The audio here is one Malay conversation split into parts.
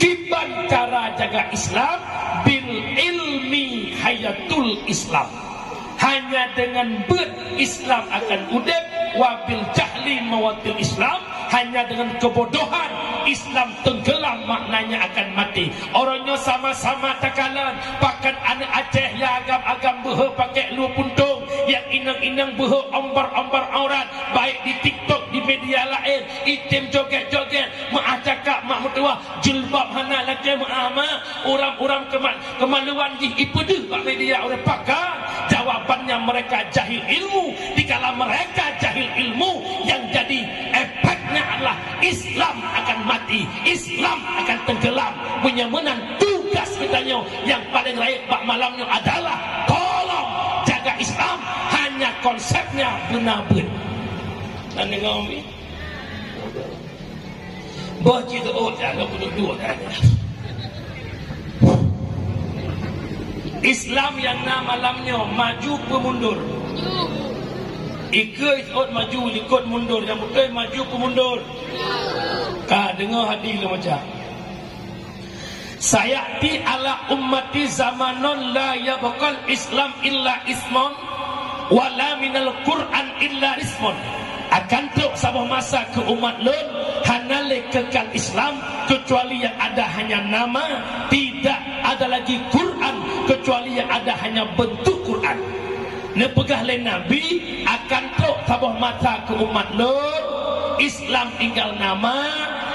Kiban cara jaga Islam bil ilmi hayatul Islam. Hanya dengan berislam akan udep, wabil jahli mawatil Islam. Hanya dengan kebodohan Islam tenggelam, maknanya akan mati. Orangnya sama-sama takalan. Bahkan anak Aceh yang agam-agam behe pakai lu puntung, yang inang-inang behe ombar-ombar aurat, baik di TikTok, di media lain, item joget-joget, mak cakap mak mertua jilbab hana lagi mak orang-orang kemaluan di ipedu pak media orang pakar. Jawabannya mereka jahil ilmu. Dikala mereka jahil ilmu, yang jadi efeknya adalah Islam akan mati, Islam akan tenggelam. Penyamanan tugas kitanya yang paling layak bak malamnya adalah tolong jaga Islam. Hanya konsepnya benar-benar. Dan dengar ni baca doa jaga berdua kan. Islam yang nama malamnya maju pemundur. Ikut maju, ikut mundur, yang betul maju pemundur. Kah dengar hadis lah macam. Sayati ala ummati zamanon la yabqal Islam illa ismon, wala minal Quran illa ismon. Akan tuk sabah masa ke umat lun hanale kekal Islam, kecuali yang ada hanya nama, tidak ada lagi Quran, kecuali yang ada hanya bentuk Quran. Nepegah le Nabi akan tuk sabah masa ke umat lun, Islam tinggal nama,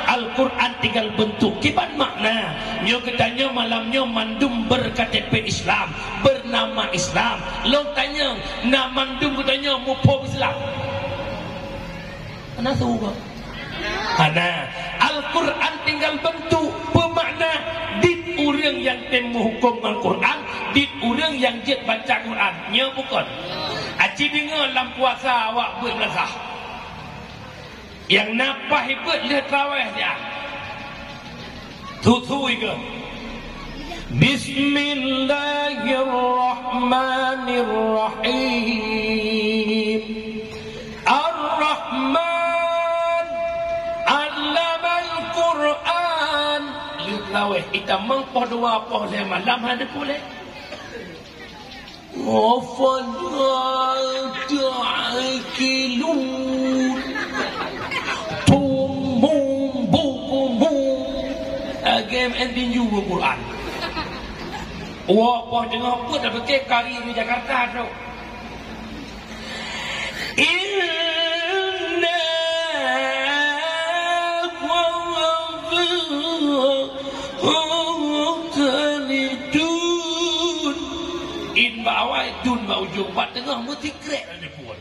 Al-Quran tinggal bentuk. Kiban makna nyo katanya malamnya mandum berKTP Islam, bernama Islam. Lo tanya na mandum katanya mupo Islam. Ana tahu ba? Ana Al-Quran tinggal bentuk, bermakna dit urang yang temu hukum Al-Quran, dit urang yang jet baca Quran. Nya bukan. Aci dengar dalam puasa awak buat belasah. Yang napah ibut lihat raweh dia. Tutu ke. Bismillahirrahmanirrahim. Ar-Rahman 'allamal Quran. Lihat raweh kita mengpoh dua poh le malam ada boleh. Wafadal ta'akilun. Game ending juga Quran. Wah, poh dengar apa dah pakai kari di Jakarta tu. Inna in bawai dun bau ujung bat tengah mesti krek ada pun.